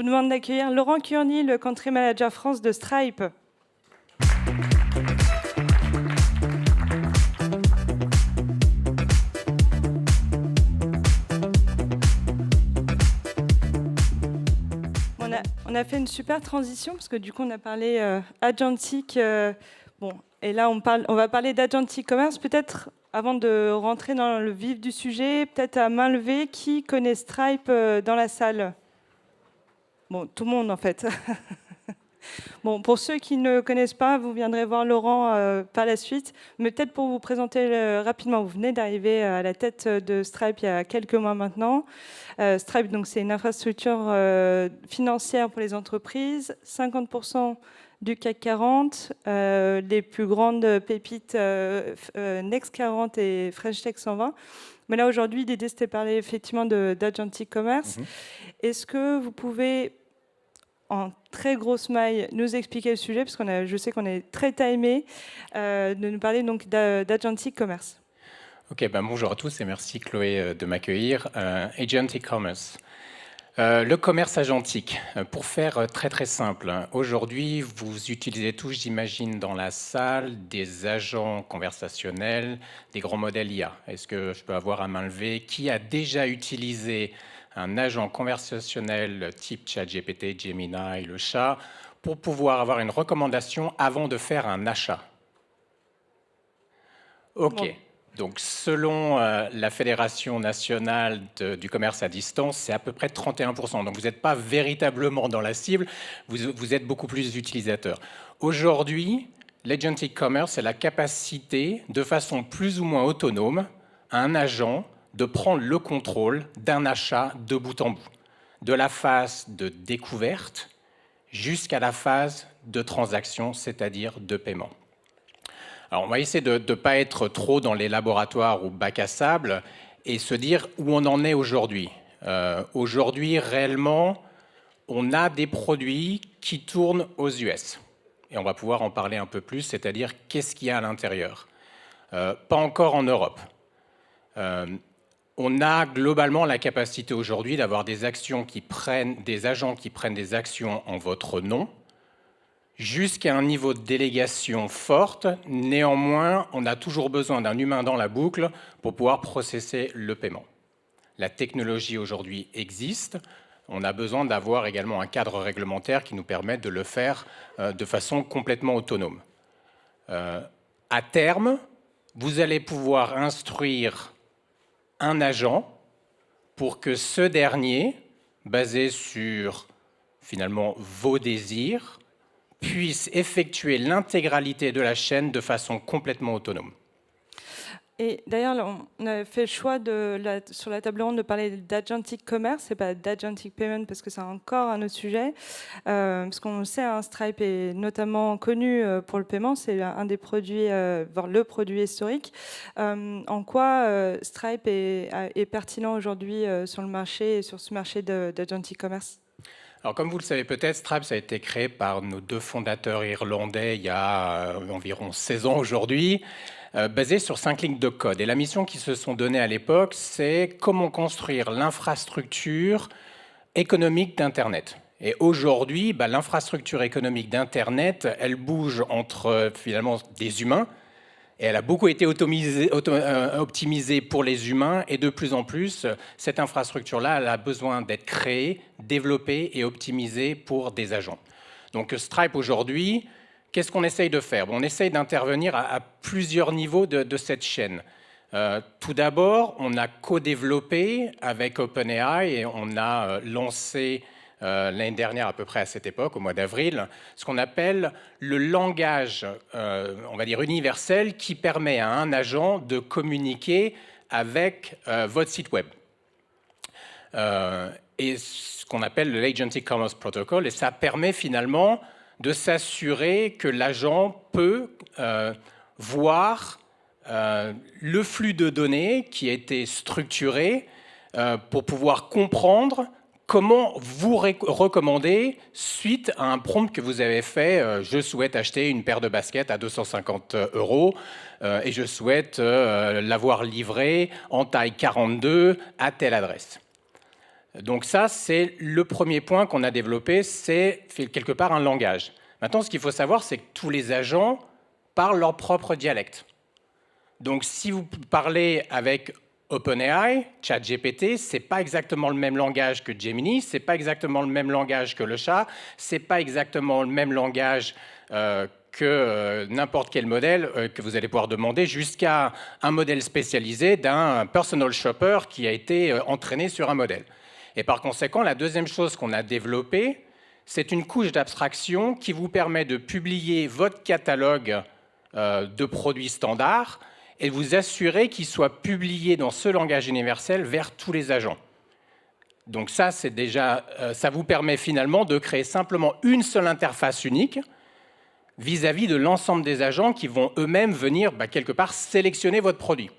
vous demande d'accueillir Laurent Curny, le Country Manager France de Stripe. On a fait une super transition parce que du coup on a parlé agentic. Bon, et là on va parler d'agentic commerce. Peut-être avant de rentrer dans le vif du sujet, peut-être à main levée, qui connaît Stripe dans la salle? Bon, tout le monde en fait. Bon, pour ceux qui ne connaissent pas, vous viendrez voir Laurent par la suite. Mais peut-être pour vous présenter rapidement, vous venez d'arriver à la tête de Stripe il y a quelques mois maintenant. Stripe, donc, c'est une infrastructure financière pour les entreprises. 50% du CAC 40, les plus grandes pépites Next 40 et French Tech 120. Mais là, aujourd'hui, l'idée, c'était de parler effectivement d'agentic commerce. Est-ce que vous pouvez, en très grosse maille, nous expliquer le sujet, parce que je sais qu'on est très timé, de nous parler donc d'agentic commerce. Ok, bonjour à tous et merci Chloé de m'accueillir. Agentic commerce. Le commerce agentique, pour faire très simple, aujourd'hui vous utilisez tous, j'imagine, dans la salle des agents conversationnels, des grands modèles IA. Est-ce que je peux avoir à main levée qui a déjà utilisé un agent conversationnel type ChatGPT, Gemini, le chat, pour pouvoir avoir une recommandation avant de faire un achat? Ok. Bon. Donc, selon la Fédération nationale du commerce à distance, c'est à peu près 31%. Donc, vous n'êtes pas véritablement dans la cible, vous êtes beaucoup plus utilisateurs. Aujourd'hui, l'agentic commerce, c'est la capacité, de façon plus ou moins autonome, à un agent de prendre le contrôle d'un achat de bout en bout, de la phase de découverte jusqu'à la phase de transaction, c'est-à-dire de paiement. Alors, on va essayer de ne pas être trop dans les laboratoires ou bac à sable et se dire où on en est aujourd'hui. Aujourd'hui, réellement, on a des produits qui tournent aux US. Et on va pouvoir en parler un peu plus, c'est-à-dire qu'est-ce qu'il y a à l'intérieur. Pas encore en Europe. On a globalement la capacité aujourd'hui d'avoir des agents qui prennent des actions en votre nom, jusqu'à un niveau de délégation forte. Néanmoins, on a toujours besoin d'un humain dans la boucle pour pouvoir processer le paiement. La technologie aujourd'hui existe. On a besoin d'avoir également un cadre réglementaire qui nous permette de le faire de façon complètement autonome. À terme, vous allez pouvoir instruire un agent pour que ce dernier, basé sur finalement vos désirs, puisse effectuer l'intégralité de la chaîne de façon complètement autonome. Et d'ailleurs, on a fait le choix sur la table ronde de parler d'agentic commerce et pas d'agentic payment parce que c'est encore un autre sujet. Parce qu'on sait, Stripe est notamment connu pour le paiement, c'est un des produits, voire le produit historique. En quoi Stripe est pertinent aujourd'hui sur le marché et sur ce marché d'agentic commerce? Alors, comme vous le savez peut-être, Stripe ça a été créé par nos deux fondateurs irlandais il y a environ 16 ans aujourd'hui, basé sur 5 lignes de code. Et la mission qu'ils se sont donnée à l'époque, c'est comment construire l'infrastructure économique d'Internet. Et aujourd'hui, l'infrastructure économique d'Internet, elle bouge entre finalement des humains, et elle a beaucoup été optimisée pour les humains. Et de plus en plus, cette infrastructure-là, elle a besoin d'être créée, développée et optimisée pour des agents. Donc Stripe aujourd'hui, qu'est-ce qu'on essaye de faire? On essaye d'intervenir à plusieurs niveaux de cette chaîne. Tout d'abord, on a co-développé avec OpenAI et on a lancé l'année dernière à peu près à cette époque, au mois d'avril, ce qu'on appelle le langage, on va dire universel, qui permet à un agent de communiquer avec votre site web. Et ce qu'on appelle le Agentic Commerce Protocol, et ça permet finalement de s'assurer que l'agent peut voir le flux de données qui a été structuré pour pouvoir comprendre comment vous recommander suite à un prompt que vous avez fait. Je souhaite acheter une paire de baskets à 250 € et je souhaite l'avoir livrée en taille 42 à telle adresse. Donc ça, c'est le premier point qu'on a développé, c'est quelque part un langage. Maintenant, ce qu'il faut savoir, c'est que tous les agents parlent leur propre dialecte. Donc si vous parlez avec OpenAI, ChatGPT, ce n'est pas exactement le même langage que Gemini, ce n'est pas exactement le même langage que le chat, ce n'est pas exactement le même langage que n'importe quel modèle que vous allez pouvoir demander, jusqu'à un modèle spécialisé d'un personal shopper qui a été entraîné sur un modèle. Et par conséquent, la deuxième chose qu'on a développée, c'est une couche d'abstraction qui vous permet de publier votre catalogue de produits standards et de vous assurer qu'il soit publié dans ce langage universel vers tous les agents. Donc ça, c'est déjà, ça vous permet finalement de créer simplement une seule interface unique vis-à-vis de l'ensemble des agents qui vont eux-mêmes venir quelque part sélectionner votre produit.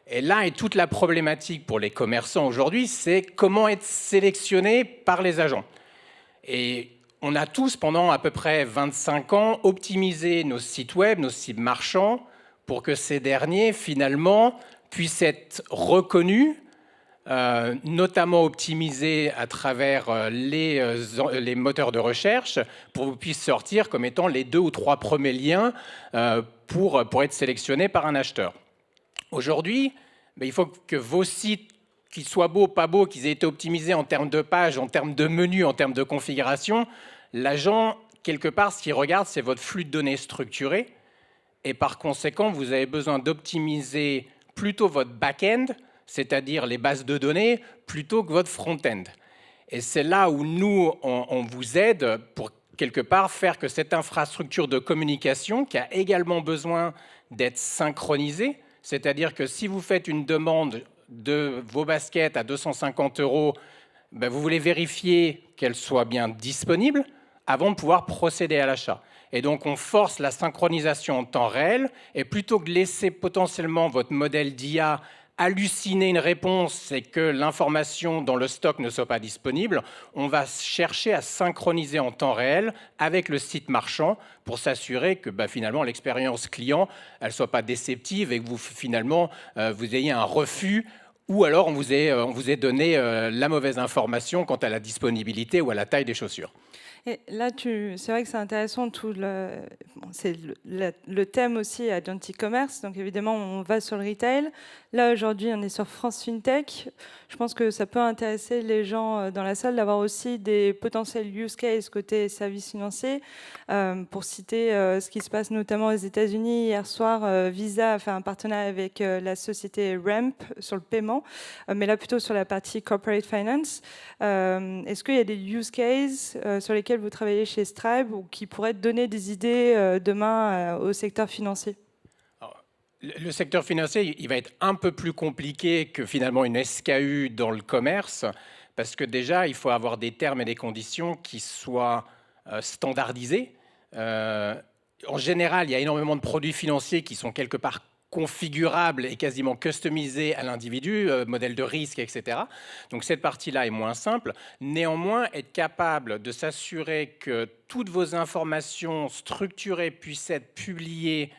Et là est toute la problématique pour les commerçants aujourd'hui, c'est comment être sélectionné par les agents. Et on a tous, pendant à peu près 25 ans, optimisé nos sites web, nos sites marchands, pour que ces derniers, finalement, puissent être reconnus, notamment optimisés à travers les moteurs de recherche, pour que vous puissiez sortir comme étant les 2 ou 3 premiers liens pour être sélectionnés par un acheteur. Aujourd'hui, il faut que vos sites, qu'ils soient beaux, pas beaux, qu'ils aient été optimisés en termes de pages, en termes de menus, en termes de configuration, l'agent, quelque part, ce qu'il regarde, c'est votre flux de données structuré. Et par conséquent, vous avez besoin d'optimiser plutôt votre back-end, c'est-à-dire les bases de données, plutôt que votre front-end. Et c'est là où nous, on vous aide pour, quelque part, faire que cette infrastructure de communication, qui a également besoin d'être synchronisée, c'est-à-dire que si vous faites une demande de vos baskets à 250 €, vous voulez vérifier qu'elles soient bien disponibles avant de pouvoir procéder à l'achat. Et donc, on force la synchronisation en temps réel, et plutôt que de laisser potentiellement votre modèle d'IA halluciner une réponse et que l'information dans le stock ne soit pas disponible, on va chercher à synchroniser en temps réel avec le site marchand pour s'assurer que finalement l'expérience client elle soit pas déceptive et que vous finalement vous ayez un refus ou alors on vous ait donné la mauvaise information quant à la disponibilité ou à la taille des chaussures. Et là, c'est vrai que c'est intéressant, c'est le thème aussi Agentic Commerce. Donc évidemment, on va sur le retail. Là, aujourd'hui, on est sur France FinTech. Je pense que ça peut intéresser les gens dans la salle d'avoir aussi des potentiels use cases côté services financiers. Pour citer ce qui se passe notamment aux États-Unis, hier soir, Visa a fait un partenariat avec la société Ramp sur le paiement, mais là plutôt sur la partie corporate finance. Est-ce qu'il y a des use cases sur lesquels vous travaillez chez Stripe ou qui pourraient donner des idées demain au secteur financier? Alors, le secteur financier, il va être un peu plus compliqué que finalement une SKU dans le commerce, parce que déjà, il faut avoir des termes et des conditions qui soient standardisés. En général, il y a énormément de produits financiers qui sont quelque part configurable et quasiment customisé à l'individu, modèle de risque, etc. Donc cette partie-là est moins simple. Néanmoins, être capable de s'assurer que toutes vos informations structurées puissent être publiées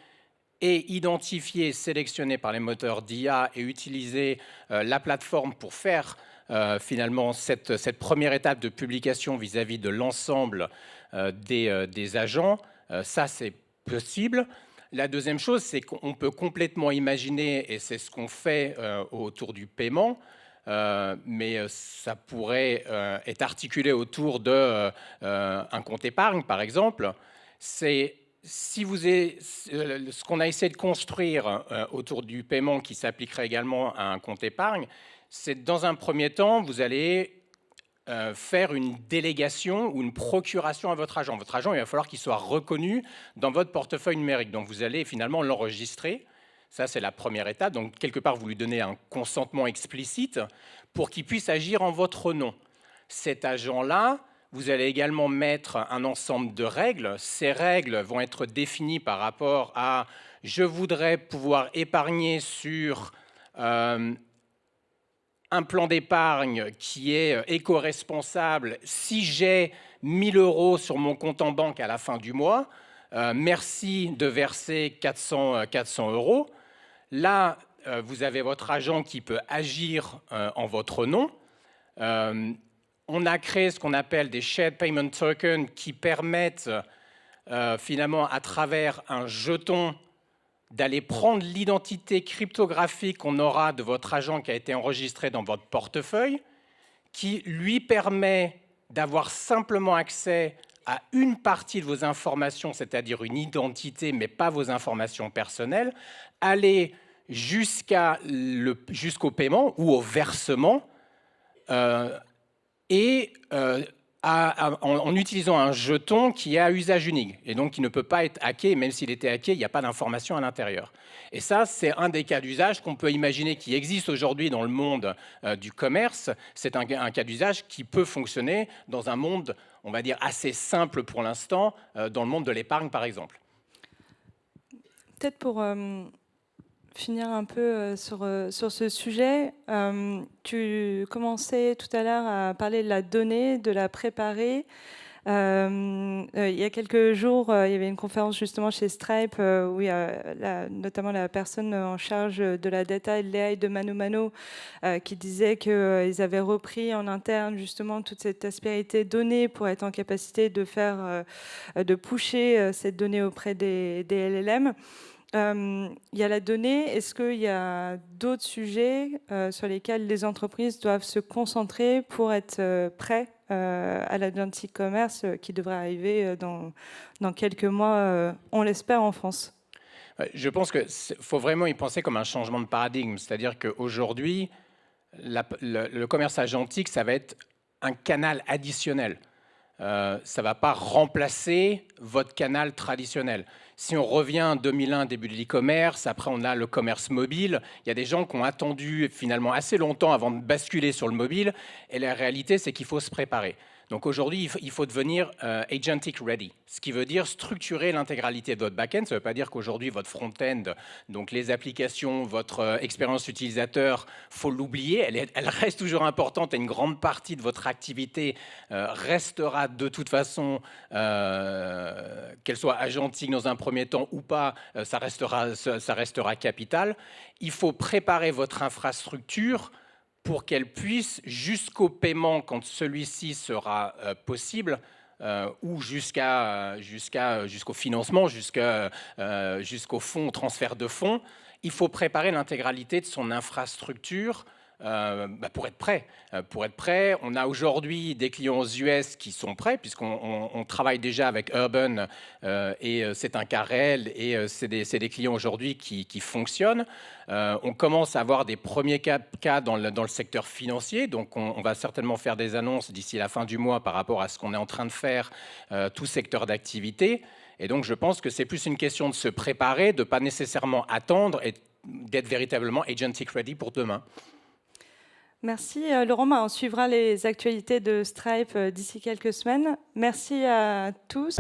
et identifiées, sélectionnées par les moteurs d'IA et utiliser la plateforme pour faire finalement cette première étape de publication vis-à-vis de l'ensemble des agents, ça c'est possible. La deuxième chose, c'est qu'on peut complètement imaginer, et c'est ce qu'on fait autour du paiement, mais ça pourrait être articulé autour d'un compte épargne, par exemple. C'est ce qu'on a essayé de construire autour du paiement qui s'appliquerait également à un compte épargne, c'est dans un premier temps, vous allez faire une délégation ou une procuration à votre agent. Votre agent, il va falloir qu'il soit reconnu dans votre portefeuille numérique. Donc, vous allez finalement l'enregistrer. Ça, c'est la première étape. Donc, quelque part, vous lui donnez un consentement explicite pour qu'il puisse agir en votre nom. Cet agent-là, vous allez également mettre un ensemble de règles. Ces règles vont être définies par rapport à « je voudrais pouvoir épargner sur… un plan d'épargne qui est éco-responsable si j'ai 1 000 € sur mon compte en banque à la fin du mois. Merci de verser 400 €. Là, vous avez votre agent qui peut agir en votre nom. On a créé ce qu'on appelle des Shared Payment Tokens qui permettent finalement, à travers un jeton, d'aller prendre l'identité cryptographique qu'on aura de votre agent qui a été enregistré dans votre portefeuille, qui lui permet d'avoir simplement accès à une partie de vos informations, c'est-à-dire une identité, mais pas vos informations personnelles, aller jusqu'au paiement ou au versement, en utilisant un jeton qui est à usage unique et donc qui ne peut pas être hacké. Même s'il était hacké, il n'y a pas d'information à l'intérieur. Et ça, c'est un des cas d'usage qu'on peut imaginer qui existe aujourd'hui dans le monde du commerce. C'est un cas d'usage qui peut fonctionner dans un monde, on va dire, assez simple pour l'instant, dans le monde de l'épargne, par exemple. Peut-être pour finir un peu sur ce sujet, tu commençais tout à l'heure à parler de la donnée, de la préparer. Il y a quelques jours, il y avait une conférence justement chez Stripe où il y a notamment la personne en charge de la data et de l'AI de ManoMano qui disait qu'ils avaient repris en interne justement toute cette aspérité donnée pour être en capacité de de pusher cette donnée auprès des LLM. Il y a la donnée. Est-ce qu'il y a d'autres sujets sur lesquels les entreprises doivent se concentrer pour être prêts à l'agentic commerce qui devrait arriver dans quelques mois, on l'espère, en France? Je pense qu'il faut vraiment y penser comme un changement de paradigme. C'est-à-dire qu'aujourd'hui, le commerce agentique, ça va être un canal additionnel. Ça ne va pas remplacer votre canal traditionnel. Si on revient en 2001, début de l'e-commerce, après on a le commerce mobile, il y a des gens qui ont attendu finalement assez longtemps avant de basculer sur le mobile, et la réalité c'est qu'il faut se préparer. Donc aujourd'hui, il faut devenir agentic ready, ce qui veut dire structurer l'intégralité de votre back-end. Ça ne veut pas dire qu'aujourd'hui, votre front-end, donc les applications, votre expérience utilisateur, faut l'oublier. Elle reste toujours importante et une grande partie de votre activité restera de toute façon, qu'elle soit agentique dans un premier temps ou pas, ça restera capital. Il faut préparer votre infrastructure pour qu'elle puisse, jusqu'au paiement, quand celui-ci sera possible, ou jusqu'au financement, jusqu'au fonds, transfert de fonds, il faut préparer l'intégralité de son infrastructure pour être prêt. Pour être prêt, on a aujourd'hui des clients aux US qui sont prêts, puisqu'on travaille déjà avec Urban, et c'est un cas réel, et c'est des clients aujourd'hui qui fonctionnent. On commence à avoir des premiers cas dans le secteur financier, donc on va certainement faire des annonces d'ici la fin du mois par rapport à ce qu'on est en train de faire, tout secteur d'activité. Et donc je pense que c'est plus une question de se préparer, de ne pas nécessairement attendre et d'être véritablement agentic ready pour demain. Merci Laurent. On suivra les actualités de Stripe d'ici quelques semaines. Merci à tous.